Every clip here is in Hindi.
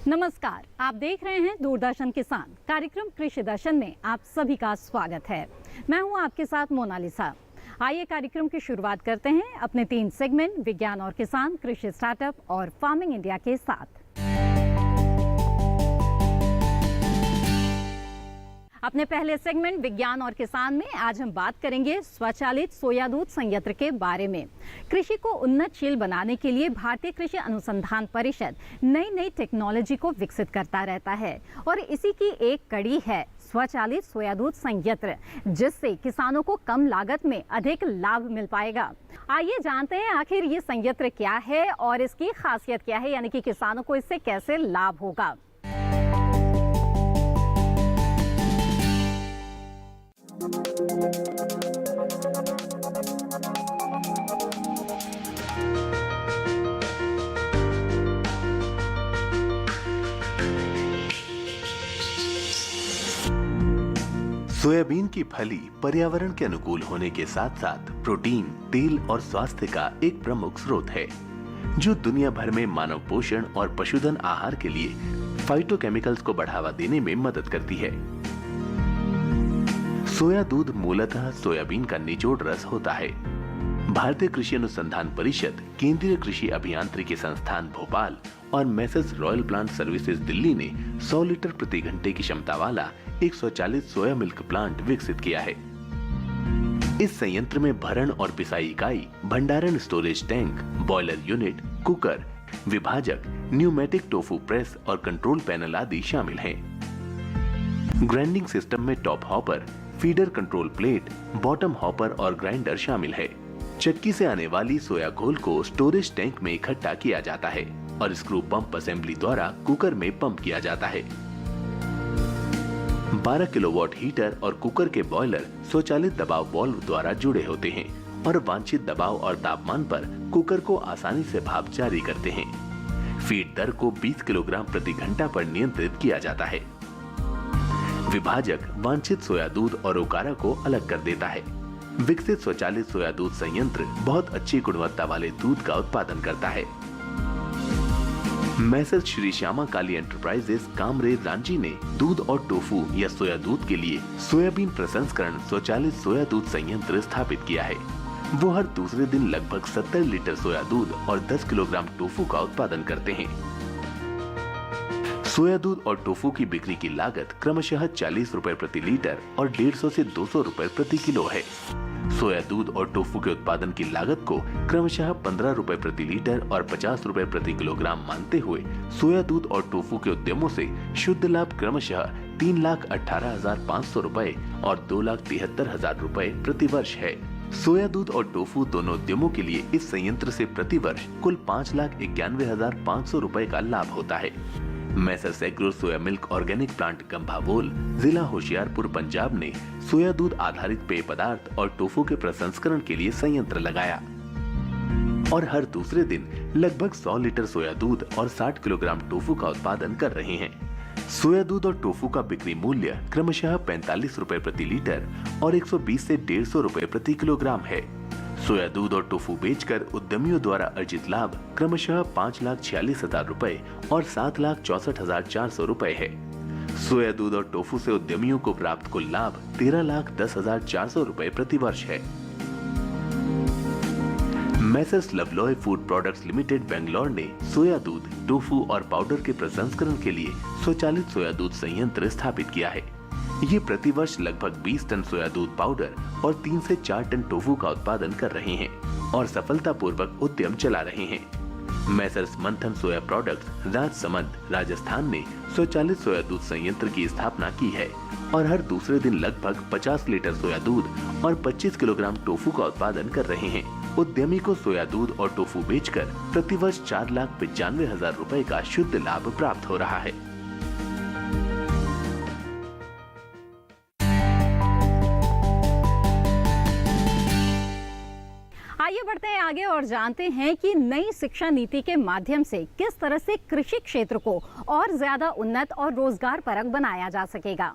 नमस्कार, आप देख रहे हैं दूरदर्शन किसान। कार्यक्रम कृषि दर्शन में आप सभी का स्वागत है। मैं हूं आपके साथ मोनालिसा। आइए कार्यक्रम की शुरुआत करते हैं अपने 3 सेगमेंट विज्ञान और किसान, कृषि स्टार्टअप और फार्मिंग इंडिया के साथ। अपने पहले सेगमेंट विज्ञान और किसान में आज हम बात करेंगे स्वचालित सोया दूध संयंत्र के बारे में। कृषि को उन्नतशील बनाने के लिए भारतीय कृषि अनुसंधान परिषद नई नई टेक्नोलॉजी को विकसित करता रहता है और इसी की एक कड़ी है स्वचालित सोया दूध संयंत्र, जिससे किसानों को कम लागत में अधिक लाभ मिल पाएगा। आइए जानते हैं आखिर ये संयंत्र क्या है और इसकी खासियत क्या है, यानी कि किसानों को इससे कैसे लाभ होगा। सोयाबीन की फली पर्यावरण के अनुकूल होने के साथ साथ प्रोटीन, तेल और स्वास्थ्य का एक प्रमुख स्रोत है, जो दुनिया भर में मानव पोषण और पशुधन आहार के लिए फाइटोकेमिकल्स को बढ़ावा देने में मदद करती है। सोया दूध मूलतः सोयाबीन का निचोड़ रस होता है। भारतीय कृषि अनुसंधान परिषद, केंद्रीय कृषि अभियांत्रिकी संस्थान भोपाल और message royal plant services Delhi ने 100 लीटर प्रति घंटे की क्षमता वाला एक स्वचालित सोया मिल्क प्लांट विकसित किया है। इस संयंत्र में भरण और पिसाई इकाई, भंडारण storage tank, boiler unit, cooker, विभाजक, न्यूमेटिक टोफू प्रेस और कंट्रोल पैनल आदि शामिल हैं। ग्राइंडिंग सिस्टम में top hopper, feeder control plate, bottom hopper और ग्राइंडर शामिल है। चक्की से आने वाली सोया घोल को स्टोरेज टैंक में इकट्ठा किया जाता है और स्क्रू पंप असेंबली द्वारा कुकर में पंप किया जाता है। 12 किलोवाट हीटर और कुकर के बॉयलर स्वचालित दबाव वाल्व द्वारा जुड़े होते हैं और वांछित दबाव और तापमान पर कुकर को आसानी से भाप जारी करते हैं। फीड दर को 20 किलोग्राम प्रति घंटा पर नियंत्रित किया जाता है। विभाजक वांछित सोया दूध और उकारा को अलग कर देता है। विकसित स्वचालित सोया दूध संयंत्र बहुत अच्छी गुणवत्ता वाले दूध का उत्पादन करता है। मैसेज श्री श्यामा काली एंटरप्राइजेस कामरे रांची ने दूध और टोफू या सोया दूध के लिए सोयाबीन प्रसंस्करण स्वचालित सोया दूध संयंत्र स्थापित किया है। वो हर दूसरे दिन लगभग 70 लीटर सोया दूध और 10 किलोग्राम टोफू का उत्पादन करते हैं। सोया दूध और टोफू की बिक्री की लागत क्रमशः 40 रुपए प्रति लीटर और 150 से 200 रुपए प्रति किलो है। सोया दूध और टोफू के उत्पादन की लागत को क्रमशः 15 रुपए प्रति लीटर और 50 रुपए प्रति किलोग्राम मानते हुए सोया दूध और टोफू के उद्यमों से शुद्ध लाभ क्रमशः 3,18,500 रुपए और 2,73,000 रुपए प्रति वर्ष है। सोया दूध और टोफू दोनों उद्यमों के लिए इस संयंत्र से प्रति वर्ष कुल 5,91,500 रुपए का लाभ होता है। Messrs agro soya milk organic plant Gambhowal, जिला होशियारपुर, पंजाब ने सोया दूध आधारित पेय पदार्थ और टोफू के प्रसंस्करण के लिए संयंत्र लगाया और हर दूसरे दिन लगभग 100 लीटर सोया दूध और 60 किलोग्राम टोफू का उत्पादन कर रहे हैं। सोया दूध और टोफू का बिक्री मूल्य क्रमशः 45 रुपए प्रति लीटर और 120 से 150 रुपए प्रति किलोग्राम है। सोया दूध और टोफू बेचकर उद्यमियों द्वारा अर्जित लाभ क्रमशः 5,46,000 रुपए और 7,64,400 रुपए है। सोया दूध और टोफू से उद्यमियों को प्राप्त कुल लाभ 13,10,400 रुपए प्रति वर्ष है। मैसेज लवलॉय फूड प्रोडक्ट्स लिमिटेड बेंगलोर ने सोया दूध, टोफू और पाउडर के प्रसंस्करण के लिए स्वचालित सोया दूध संयंत्र स्थापित किया है। ये प्रतिवर्ष लगभग 20 टन सोया दूध पाउडर और 3 से 4 टन टोफू का उत्पादन कर रहे हैं और सफलतापूर्वक उद्यम चला रहे हैं। मैसर्स मंथन सोया प्रोडक्ट्स राजसमंद, राजस्थान ने स्वचालित सोया दूध संयंत्र की स्थापना की है और हर दूसरे दिन लगभग 50 लीटर सोया दूध और 25 किलोग्राम टोफू का उत्पादन कर रहे हैं। उद्यमी को सोया दूध और टोफू बेचकर प्रतिवर्ष 4,95,000 रुपए का शुद्ध लाभ प्राप्त हो रहा है। आइए बढ़ते हैं आगे और जानते हैं कि नई शिक्षा नीति के माध्यम से किस तरह से कृषि क्षेत्र को और ज्यादा उन्नत और रोजगार परक बनाया जा सकेगा।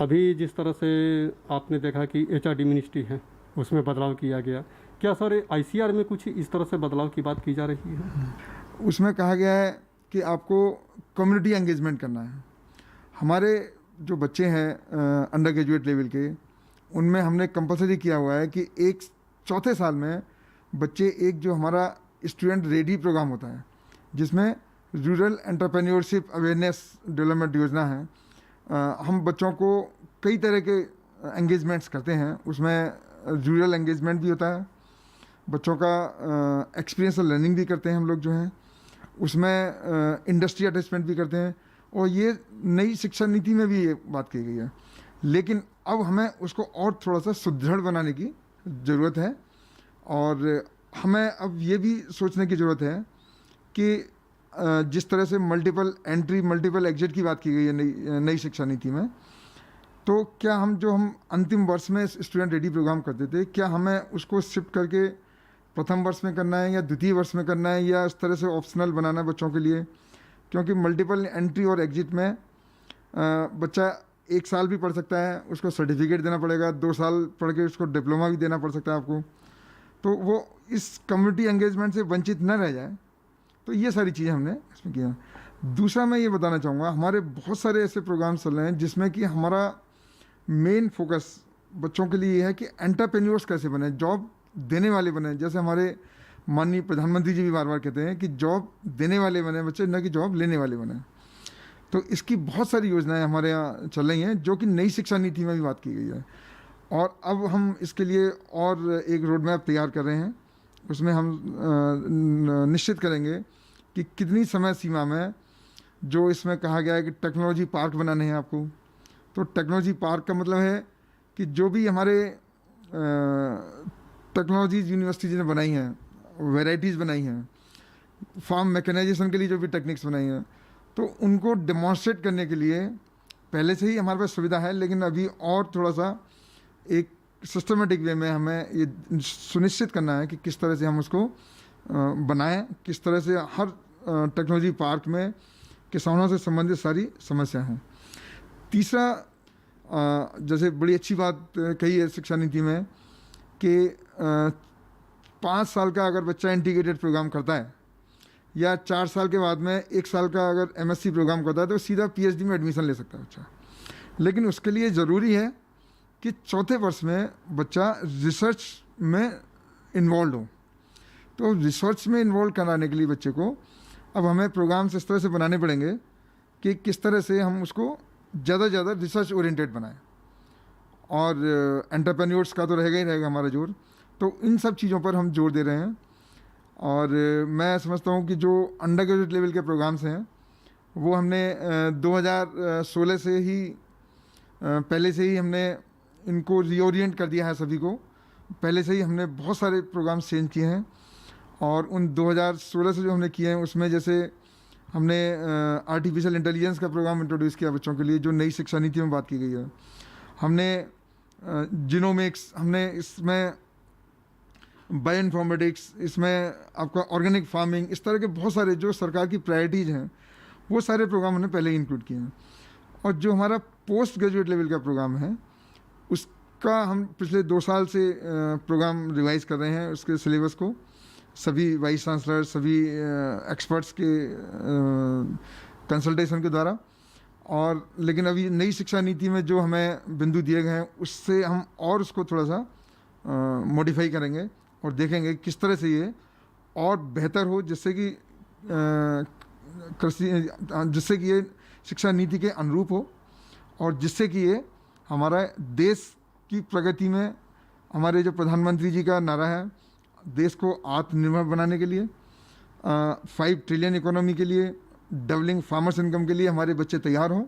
अभी जिस तरह से आपने देखा कि एचआरडी मिनिस्ट्री है, उसमें बदलाव किया गया क्या सर ICR में कुछ इस तरह से बदलाव की बात की जा रही है? उसमें कहा गया है कि आपको कम्युनिटी एंगेजमेंट करना है। हमारे जो बच्चे हैं अंडर ग्रेजुएट लेवल के, उनमें हमने कंपलसरी किया हुआ है कि एक चौथे साल में बच्चे एक जो हमारा स्टूडेंट रेडी प्रोग्राम होता है, जिसमें रूरल एंटरप्रेन्योरशिप अवेयरनेस डेवलपमेंट योजना है, हम बच्चों को कई तरह के एंगेजमेंट्स करते हैं। उसमें रूरल एंगेजमेंट भी होता है, बच्चों का एक्सपीरियंसल लर्निंग भी करते हैं हम लोग जो हैं, उसमें इंडस्ट्री अटैचमेंट भी करते हैं, और ये नई शिक्षा नीति में भी ये बात की गई है। लेकिन अब हमें उसको और थोड़ा सा सुदृढ़ बनाने की ज़रूरत है, और हमें अब ये भी सोचने की ज़रूरत है कि जिस तरह से मल्टीपल एंट्री मल्टीपल एग्जिट की बात की गई है नई शिक्षा नीति में, तो क्या हम अंतिम वर्ष में स्टूडेंट रेडी प्रोग्राम करते थे, क्या हमें उसको शिफ्ट करके प्रथम वर्ष में करना है या द्वितीय वर्ष में करना है, या इस तरह से ऑप्शनल बनाना है बच्चों के लिए? क्योंकि मल्टीपल एंट्री और एग्जिट में बच्चा 1 साल भी पढ़ सकता है, उसको सर्टिफिकेट देना पड़ेगा, 2 साल पढ़ के उसको डिप्लोमा भी देना पड़ सकता है आपको, तो वो इस कम्युनिटी एंगेजमेंट से वंचित न रह जाए। तो ये सारी चीज़ें हमने इसमें किया। दूसरा मैं ये बताना चाहूँगा, हमारे बहुत सारे ऐसे प्रोग्राम चल रहे हैं जिसमें कि हमारा मेन फोकस बच्चों के लिए ये है कि एंटरप्रेन्योर्स कैसे बने, जॉब देने वाले बने। जैसे हमारे माननीय प्रधानमंत्री जी भी बार बार कहते हैं कि जॉब देने वाले बने बच्चे, न कि जॉब लेने वाले बने। तो इसकी बहुत सारी योजनाएं हमारे यहाँ चल रही हैं, जो कि नई शिक्षा नीति में भी बात की गई है, और अब हम इसके लिए और एक रोड मैप तैयार कर रहे हैं। उसमें हम निश्चित करेंगे कि कितनी समय सीमा में, जो इसमें कहा गया है कि टेक्नोलॉजी पार्क बनाने हैं आपको, तो टेक्नोलॉजी पार्क का मतलब है कि जो भी हमारे टेक्नोलॉजीज यूनिवर्सिटीज़ ने बनाई हैं, वैराइटीज़ बनाई हैं, फार्म मैकेनाइजेशन के लिए जो भी टेक्निक्स बनाई हैं, तो उनको डेमॉन्स्ट्रेट करने के लिए पहले से ही हमारे पास सुविधा है, लेकिन अभी और थोड़ा सा एक सिस्टमेटिक वे में हमें ये सुनिश्चित करना है कि किस तरह से हम उसको बनाएं, किस तरह से हर टेक्नोलॉजी पार्क में किसानों से संबंधित सारी समस्या हैं। तीसरा, जैसे बड़ी अच्छी बात कही है शिक्षा नीति में कि 5 साल का अगर बच्चा इंटीग्रेटेड प्रोग्राम करता है, या 4 साल के बाद में 1 साल का अगर MSc प्रोग्राम करता है, तो सीधा PhD में एडमिशन ले सकता है बच्चा। लेकिन उसके लिए ज़रूरी है कि चौथे वर्ष में बच्चा रिसर्च में इन्वॉल्व हो। तो रिसर्च में इन्वॉल्व कराने के लिए बच्चे को अब हमें प्रोग्राम्स इस तरह से बनाने पड़ेंगे कि किस तरह से हम उसको ज़्यादा से ज़्यादा रिसर्च ओरिएंटेड बनाएं, और एंटरप्रेन्योर्स का तो रहेगा ही रहेगा हमारा जोर। तो इन सब चीज़ों पर हम जोर दे रहे हैं, और मैं समझता हूँ कि जो अंडर ग्रेजुएट लेवल के प्रोग्राम्स हैं वो हमने 2016 से ही पहले से ही हमने इनको रीओरिएंट कर दिया है सभी को। पहले से ही हमने बहुत सारे प्रोग्राम्स चेंज किए हैं, और उन 2016 से जो हमने किए हैं उसमें जैसे हमने आर्टिफिशियल इंटेलिजेंस का प्रोग्राम इंट्रोड्यूस किया बच्चों के लिए, जो नई शिक्षा नीति में बात की गई है। हमने जीनोमिक्स, हमने इसमें बायो इन्फॉर्मेटिक्स, इसमें आपका ऑर्गेनिक फार्मिंग, इस तरह के बहुत सारे जो सरकार की प्रायोरिटीज़ हैं वो सारे प्रोग्राम हमने पहले ही इंक्लूड किए हैं। और जो हमारा पोस्ट ग्रेजुएट लेवल का प्रोग्राम है उसका हम पिछले 2 साल से प्रोग्राम रिवाइज़ कर रहे हैं, उसके सिलेबस को सभी वाइस चांसलर, सभी एक्सपर्ट्स के कंसल्टेशन के द्वारा। और लेकिन अभी नई शिक्षा नीति में जो हमें बिंदु दिए गए हैं उससे हम और उसको थोड़ा सा मॉडिफाई करेंगे और देखेंगे किस तरह से ये और बेहतर हो, जिससे कि ये शिक्षा नीति के अनुरूप हो, और जिससे कि ये हमारा देश की प्रगति में, हमारे जो प्रधानमंत्री जी का नारा है देश को आत्मनिर्भर बनाने के लिए, 5 ट्रिलियन इकोनॉमी के लिए, डबलिंग फार्मर्स इनकम के लिए हमारे बच्चे तैयार हों,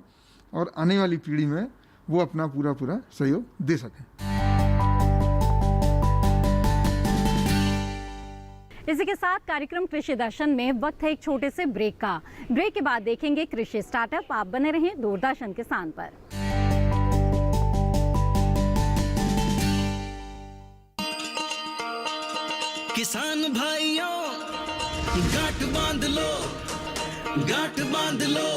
और आने वाली पीढ़ी में वो अपना पूरा सहयोग दे सकें। इसी के साथ कार्यक्रम कृषि दर्शन में वक्त है एक छोटे से ब्रेक का। ब्रेक के बाद देखेंगे कृषि स्टार्टअप। आप बने रहें दूरदर्शन किसान पर। किसान भाइयों गांठ बांध लो, गांठ बांध लो,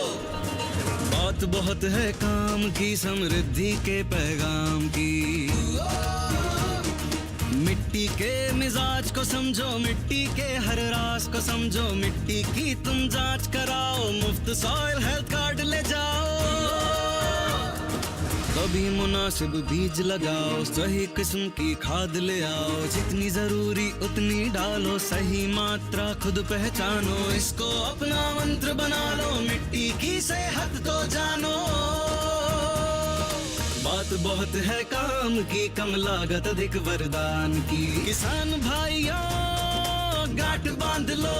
बात बहुत है काम की, समृद्धि के पैगाम की। मिट्टी के मिजाज को समझो, मिट्टी के हर राज को समझो, मिट्टी की तुम जांच कराओ, मुफ्त सॉइल हेल्थ कार्ड ले जाओ। कभी मुनासिब बीज लगाओ, सही किस्म की खाद ले आओ, जितनी जरूरी उतनी डालो, सही मात्रा खुद पहचानो, इसको अपना मंत्र बना लो, मिट्टी की सेहत तो जानो। बात बहुत है काम की, कम लागत अधिक वरदान की, किसान भाइयों गांठ बांध लो।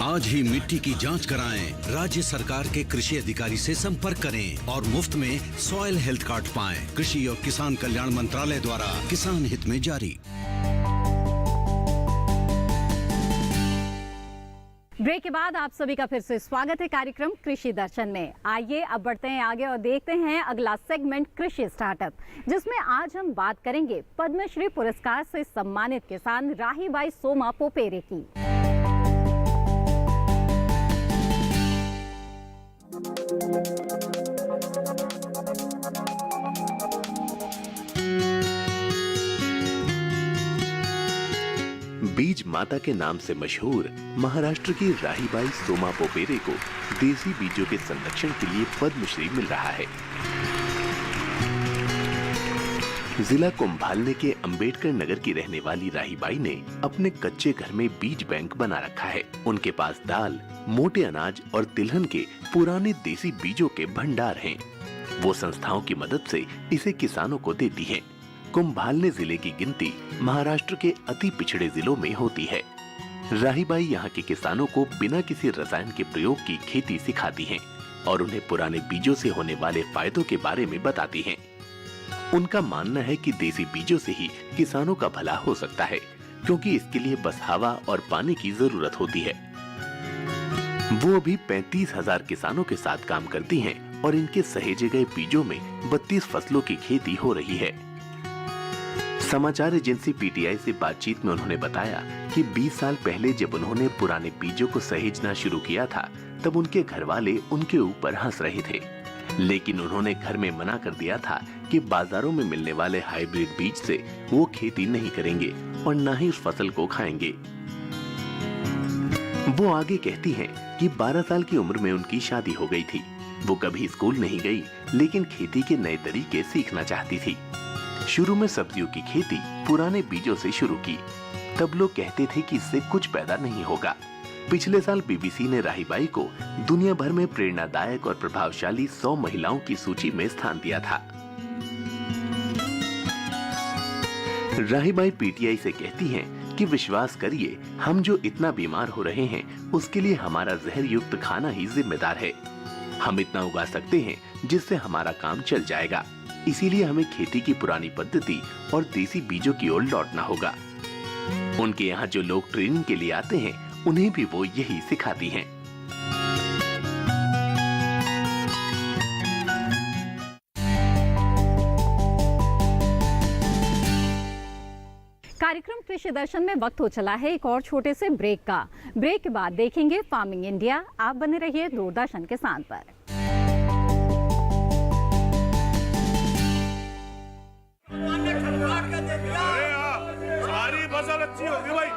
आज ही मिट्टी की जांच कराएं, राज्य सरकार के कृषि अधिकारी से संपर्क करें और मुफ्त में सॉइल हेल्थ कार्ड पाएं। कृषि और किसान कल्याण मंत्रालय द्वारा किसान हित में जारी। ब्रेक के बाद आप सभी का फिर से स्वागत है कार्यक्रम कृषि दर्शन में। आइए अब बढ़ते हैं आगे और देखते हैं अगला सेगमेंट कृषि स्टार्टअप, जिसमें आज हम बात करेंगे पद्मश्री पुरस्कार से सम्मानित किसान राहीबाई सोमा पोपेरे की। बीज माता के नाम से मशहूर महाराष्ट्र की राहीबाई सोमा पोपेरे को देसी बीजों के संरक्षण के लिए पद्मश्री मिल रहा है। जिला कुंभालने के अंबेडकर नगर की रहने वाली राहीबाई ने अपने कच्चे घर में बीज बैंक बना रखा है। उनके पास दाल, मोटे अनाज और तिलहन के पुराने देसी बीजों के भंडार हैं। वो संस्थाओं की मदद से इसे किसानों को देती हैं। कुंभालने जिले की गिनती महाराष्ट्र के अति पिछड़े जिलों में होती है। राहीबाई यहाँ के किसानों को बिना किसी रसायन के प्रयोग की खेती सिखाती हैं और उन्हें पुराने बीजों से होने वाले फायदों के बारे में बताती हैं। उनका मानना है कि देसी बीजों से ही किसानों का भला हो सकता है, क्योंकि इसके लिए बस हवा और पानी की जरूरत होती है। वो अभी 35,000 किसानों के साथ काम करती हैं और इनके सहेजे गए बीजों में 32 फसलों की खेती हो रही है। समाचार एजेंसी पीटीआई से बातचीत में उन्होंने बताया कि 20 साल पहले जब उन्होंने पुराने बीजों को सहेजना शुरू किया था, तब उनके घर वाले उनके ऊपर हंस रहे थे, लेकिन उन्होंने घर में मना कर दिया था कि बाजारों में मिलने वाले हाइब्रिड बीज से वो खेती नहीं करेंगे और न ही उस फसल को खाएंगे। वो आगे कहती हैं कि 12 साल की उम्र में उनकी शादी हो गई थी। वो कभी स्कूल नहीं गई, लेकिन खेती के नए तरीके सीखना चाहती थी। शुरू में सब्जियों की खेती पुराने बीजों से शुरू की। तब लोग कहते थे कि इससे कुछ पैदा नहीं होगा। पिछले साल बीबीसी ने राहीबाई को दुनिया भर में प्रेरणादायक और प्रभावशाली 100 महिलाओं की सूची में स्थान दिया था। राहीबाई पीटीआई से कहती हैं कि विश्वास करिए, हम जो इतना बीमार हो रहे हैं उसके लिए हमारा जहर युक्त खाना ही जिम्मेदार है। हम इतना उगा सकते हैं जिससे हमारा काम चल जाएगा। इसीलिए हमें खेती की पुरानी पद्धति और देसी बीजों की ओर लौटना होगा। उनके यहाँ जो लोग ट्रेनिंग के लिए आते हैं, उन्हें भी वो यही सिखाती हैं। कार्यक्रम कृषि दर्शन में वक्त हो चला है एक और छोटे से ब्रेक का। ब्रेक के बाद देखेंगे फार्मिंग इंडिया। आप बने रहिए दूरदर्शन किसान पर। सारी फसल अच्छी होगी भाई।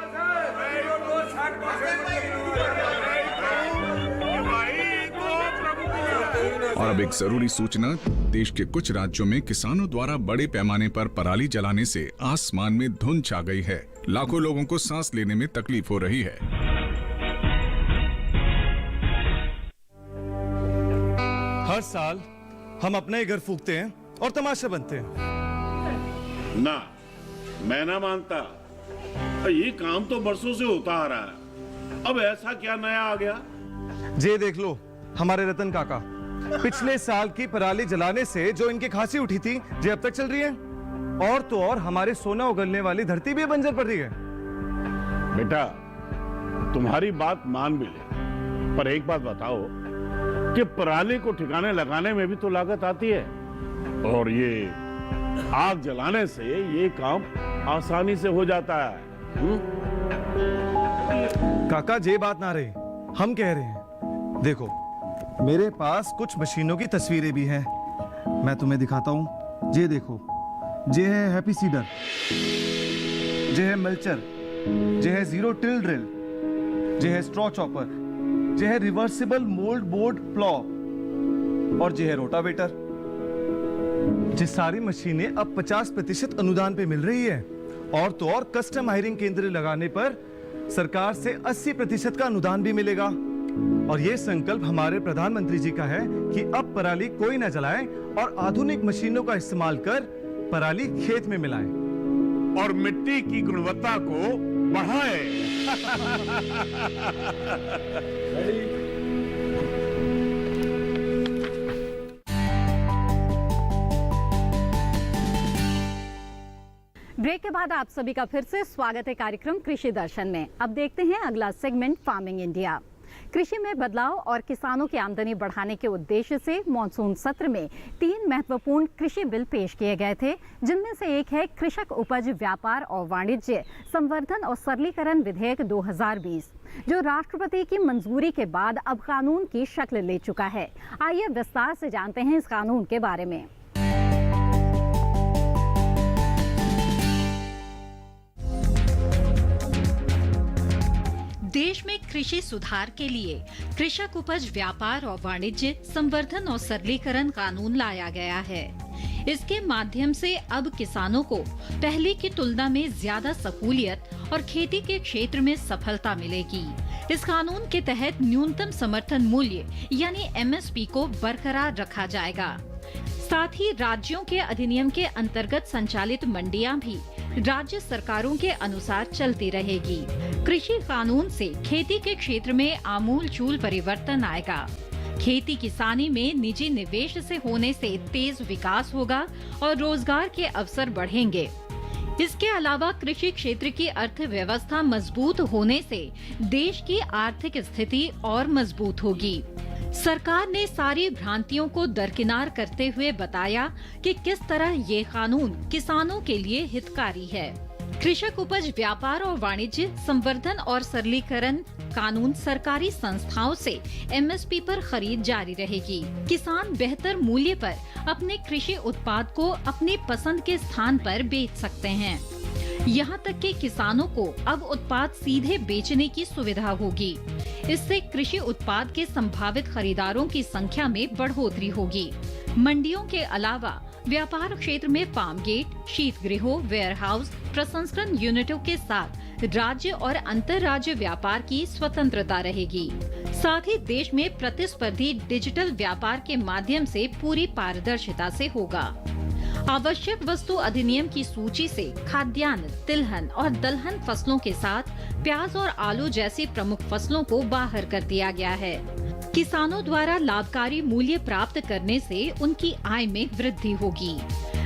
और अब एक जरूरी सूचना। देश के कुछ राज्यों में किसानों द्वारा बड़े पैमाने पर पराली जलाने से आसमान में धुंध छा गई है। लाखों लोगों को सांस लेने में तकलीफ हो रही है। हर साल हम अपना ही घर फूंकते हैं और तमाशे बनते हैं। ना, मैं ना मानता। ये काम तो बरसों से होता आ रहा है। अब ऐसा क्या नया आ गया? जे देख लो हमारे रतन काका, पिछले साल की पराली जलाने से जो इनकी खांसी उठी थी, जे अब तक चल रही है। और तो और हमारे सोना उगलने वाली धरती भी बंजर पड़ रही है। बेटा, तुम्हारी बात मान भी ले, पर एक बात बताओ कि पराली को ठिकाने लगाने में भी तो लागत आती है, और ये आग जलाने से ये काम आसानी से हो जाता है। काका जे बात ना रही, हम कह रहे हैं। देखो मेरे पास कुछ मशीनों की तस्वीरें भी हैं, मैं तुम्हें दिखाता हूं। जे देखो, जे है हैप्पी सीडर। जे है मल्चर, जे है जीरो टिल ड्रिल, जे है स्ट्रॉ चॉपर, जे है रिवर्सिबल मोल्ड बोर्ड प्लॉ और जे है रोटावेटर। ये सारी मशीनें अब 50% अनुदान पे मिल रही है और तो और कस्टम हायरिंग केंद्र लगाने पर सरकार से 80% का अनुदान भी मिलेगा। और ये संकल्प हमारे प्रधानमंत्री जी का है कि अब पराली कोई न जलाए और आधुनिक मशीनों का इस्तेमाल कर पराली खेत में मिलाए और मिट्टी की गुणवत्ता को बढ़ाए। ब्रेक के बाद आप सभी का फिर से स्वागत है कार्यक्रम कृषि दर्शन में। अब देखते हैं अगला सेगमेंट फार्मिंग इंडिया। कृषि में बदलाव और किसानों की आमदनी बढ़ाने के उद्देश्य से मॉनसून सत्र में 3 महत्वपूर्ण कृषि बिल पेश किए गए थे, जिनमें से एक है कृषक उपज व्यापार और वाणिज्य संवर्धन और सरलीकरण विधेयक 2020, जो राष्ट्रपति की मंजूरी के बाद अब कानून की शक्ल ले चुका है। आइए विस्तार से जानते हैं इस कानून के बारे में। देश में कृषि सुधार के लिए कृषक उपज व्यापार और वाणिज्य संवर्धन और सरलीकरण कानून लाया गया है। इसके माध्यम से अब किसानों को पहले की तुलना में ज्यादा सहूलियत और खेती के क्षेत्र में सफलता मिलेगी। इस कानून के तहत न्यूनतम समर्थन मूल्य यानी MSP को बरकरार रखा जाएगा। साथ ही राज्यों के अधिनियम के अंतर्गत संचालित मंडियां भी राज्य सरकारों के अनुसार चलती रहेगी। कृषि कानून से खेती के क्षेत्र में आमूलचूल परिवर्तन आएगा। खेती किसानी में निजी निवेश से होने से तेज विकास होगा और रोजगार के अवसर बढ़ेंगे। इसके अलावा कृषि क्षेत्र की अर्थव्यवस्था मजबूत होने से देश की आर्थिक स्थिति और मजबूत होगी। सरकार ने सारी भ्रांतियों को दरकिनार करते हुए बताया कि किस तरह ये कानून किसानों के लिए हितकारी है। कृषक उपज व्यापार और वाणिज्य संवर्धन और सरलीकरण कानून सरकारी संस्थाओं से MSP पर खरीद जारी रहेगी। किसान बेहतर मूल्य पर अपने कृषि उत्पाद को अपनी पसंद के स्थान पर बेच सकते हैं। यहाँ तक कि किसानों को अब उत्पाद सीधे बेचने की सुविधा होगी। इससे कृषि उत्पाद के संभावित खरीदारों की संख्या में बढ़ोतरी होगी। मंडियों के अलावा व्यापार क्षेत्र में फार्म गेट, शीत गृहों, वेयर हाउस, प्रसंस्करण यूनिटों के साथ राज्य और अंतर राज्य व्यापार की स्वतंत्रता रहेगी। साथ ही देश में प्रतिस्पर्धी डिजिटल व्यापार के माध्यम से पूरी पारदर्शिता से होगा। आवश्यक वस्तु अधिनियम की सूची से खाद्यान्न, तिलहन और दलहन फसलों के साथ प्याज और आलू जैसी प्रमुख फसलों को बाहर कर दिया गया है। किसानों द्वारा लाभकारी मूल्य प्राप्त करने से उनकी आय में वृद्धि होगी।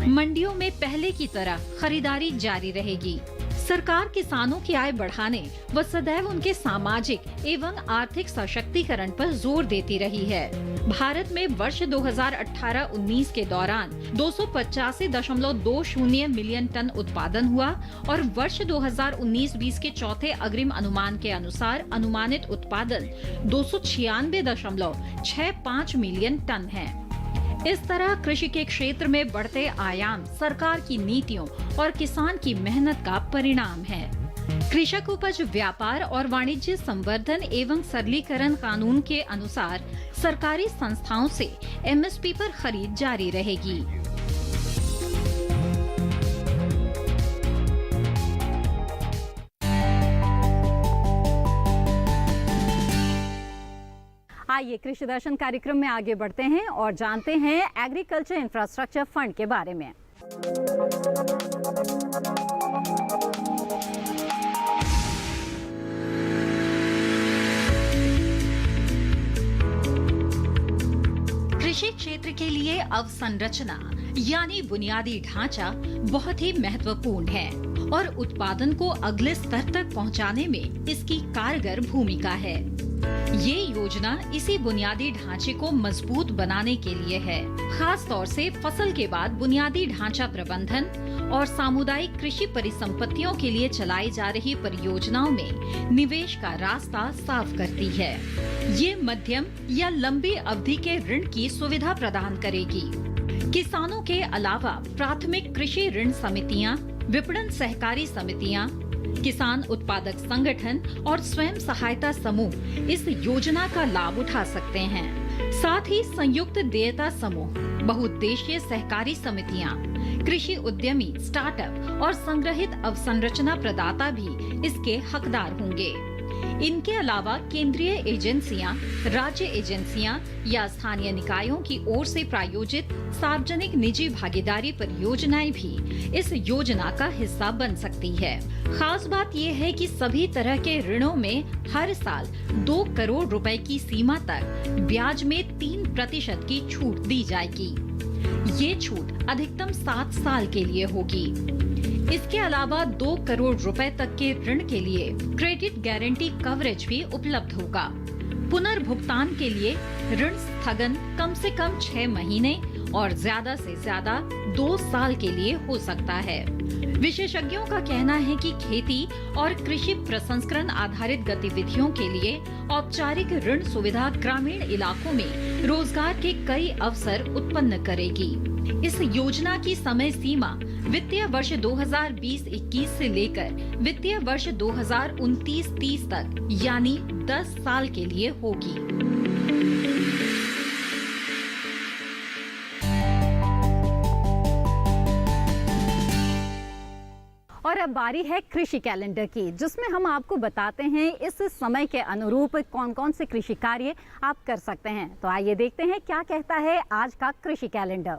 मंडियों में पहले की तरह खरीदारी जारी रहेगी। सरकार किसानों की आय बढ़ाने व सदैव उनके सामाजिक एवं आर्थिक सशक्तिकरण पर जोर देती रही है। भारत में वर्ष 2018-19 के दौरान 285.20 मिलियन टन उत्पादन हुआ और वर्ष 2019-20 के चौथे अग्रिम अनुमान के अनुसार अनुमानित उत्पादन 296.65 मिलियन टन है। इस तरह कृषि के क्षेत्र में बढ़ते आयाम सरकार की नीतियों और किसान की मेहनत का परिणाम है। कृषक उपज व्यापार और वाणिज्य संवर्धन एवं सरलीकरण कानून के अनुसार सरकारी संस्थाओं से MSP पर खरीद जारी रहेगी। आइए कृषि दर्शन कार्यक्रम में आगे बढ़ते हैं और जानते हैं एग्रीकल्चर इंफ्रास्ट्रक्चर फंड के बारे में। कृषि क्षेत्र के लिए अवसंरचना यानी बुनियादी ढांचा बहुत ही महत्वपूर्ण है और उत्पादन को अगले स्तर तक पहुंचाने में इसकी कारगर भूमिका है। ये योजना इसी बुनियादी ढांचे को मजबूत बनाने के लिए है। खास तौर से फसल के बाद बुनियादी ढांचा प्रबंधन और सामुदायिक कृषि परिसंपत्तियों के लिए चलाई जा रही परियोजनाओं में निवेश का रास्ता साफ करती है। ये मध्यम या लंबी अवधि के ऋण की सुविधा प्रदान करेगी। किसानों के अलावा प्राथमिक कृषि ऋण समितियां, विपणन सहकारी समितियां, किसान उत्पादक संगठन और स्वयं सहायता समूह इस योजना का लाभ उठा सकते हैं। साथ ही संयुक्त देयता समूह, बहुउद्देशीय सहकारी समितियां, कृषि उद्यमी, स्टार्टअप और संग्रहित अवसंरचना प्रदाता भी इसके हकदार होंगे। इनके अलावा केंद्रीय एजेंसियां, राज्य एजेंसियां या स्थानीय निकायों की ओर से प्रायोजित सार्वजनिक निजी भागीदारी परियोजनाएं भी इस योजना का हिस्सा बन सकती है। खास बात यह है कि सभी तरह के ऋणों में हर साल 2 करोड़ रुपए की सीमा तक ब्याज में 3% की छूट दी जाएगी। ये छूट अधिकतम 7 साल के लिए होगी। इसके अलावा 2 करोड़ रुपए तक के ऋण के लिए क्रेडिट गारंटी कवरेज भी उपलब्ध होगा। पुनर्भुगतान के लिए ऋण स्थगन कम से कम 6 महीने और ज्यादा से ज्यादा 2 साल के लिए हो सकता है। विशेषज्ञों का कहना है कि खेती और कृषि प्रसंस्करण आधारित गतिविधियों के लिए औपचारिक ऋण सुविधा ग्रामीण इलाकों में रोजगार के कई अवसर उत्पन्न करेगी। इस योजना की समय सीमा वित्तीय वर्ष 2020-21 से लेकर वित्तीय वर्ष 2029-30 तक यानी 10 साल के लिए होगी। और अब बारी है कृषि कैलेंडर की, जिसमें हम आपको बताते हैं इस समय के अनुरूप कौन कौन से कृषि कार्य आप कर सकते हैं। तो आइए देखते हैं क्या कहता है आज का कृषि कैलेंडर।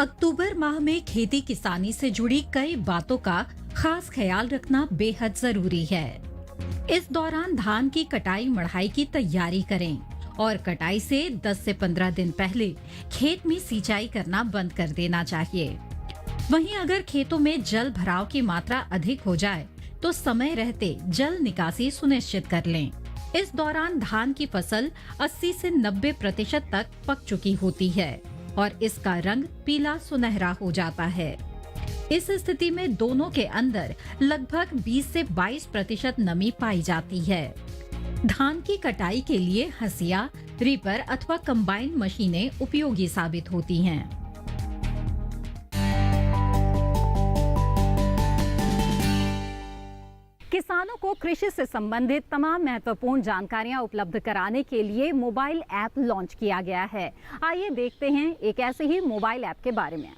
अक्टूबर माह में खेती किसानी से जुड़ी कई बातों का खास ख्याल रखना बेहद जरूरी है। इस दौरान धान की कटाई मढ़ाई की तैयारी करें और कटाई से 10 से 15 दिन पहले खेत में सिंचाई करना बंद कर देना चाहिए। वहीं अगर खेतों में जल भराव की मात्रा अधिक हो जाए तो समय रहते जल निकासी सुनिश्चित कर लें। इस दौरान धान की फसल 80 से 90% तक पक चुकी होती है और इसका रंग पीला सुनहरा हो जाता है। इस स्थिति में दोनों के अंदर लगभग 20 से 22% नमी पाई जाती है। धान की कटाई के लिए हंसिया, रीपर अथवा कंबाइन मशीनें उपयोगी साबित होती हैं। किसानों को कृषि से संबंधित तमाम महत्वपूर्ण जानकारियां उपलब्ध कराने के लिए मोबाइल ऐप लॉन्च किया गया है। आइए देखते हैं एक ऐसे ही मोबाइल ऐप के बारे में।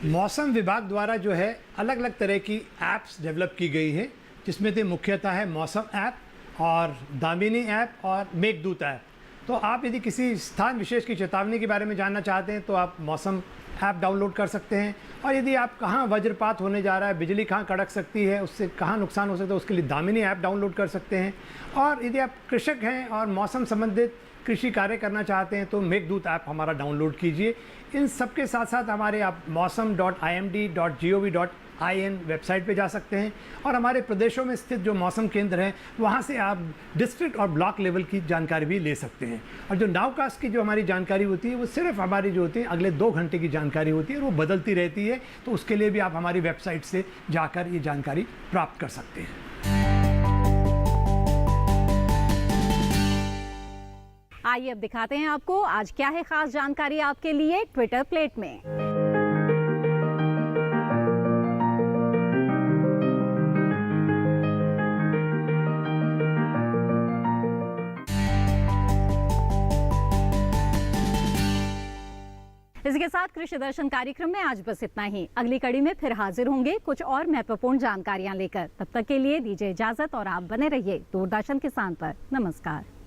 मौसम विभाग द्वारा जो है अलग अलग तरह की ऐप्स डेवलप की गई है, जिसमें से मुख्यतः है मौसम ऐप और दामिनी ऐप और मेघदूत ऐप। तो आप यदि किसी स्थान विशेष की चेतावनी के बारे में जानना चाहते हैं तो आप मौसम ऐप डाउनलोड कर सकते हैं, और यदि आप कहाँ वज्रपात होने जा रहा है, बिजली कहाँ कड़क सकती है, उससे कहाँ नुकसान हो सकता है, उसके लिए दामिनी ऐप डाउनलोड कर सकते हैं। और यदि आप कृषक हैं और मौसम संबंधित कृषि कार्य करना चाहते हैं तो मेघदूत ऐप हमारा डाउनलोड कीजिए। इन सब के साथ साथ हमारे आप मौसम.imd.gov.in वेबसाइट पे जा सकते हैं, और हमारे प्रदेशों में स्थित जो मौसम केंद्र हैं वहाँ से आप डिस्ट्रिक्ट और ब्लॉक लेवल की जानकारी भी ले सकते हैं। और जो नाउकास्ट की जो हमारी जानकारी होती है वो सिर्फ हमारी जो होती है अगले 2 घंटे की जानकारी होती है, और वो बदलती रहती है। तो उसके लिए भी आप हमारी वेबसाइट से जाकर ये जानकारी प्राप्त कर सकते हैं। आइए अब दिखाते हैं आपको आज क्या है खास जानकारी आपके लिए ट्विटर प्लेट में। इसके साथ कृषि दर्शन कार्यक्रम में आज बस इतना ही। अगली कड़ी में फिर हाजिर होंगे कुछ और महत्वपूर्ण जानकारियां लेकर। तब तक के लिए दीजिए इजाजत और आप बने रहिए दूरदर्शन किसान पर। नमस्कार।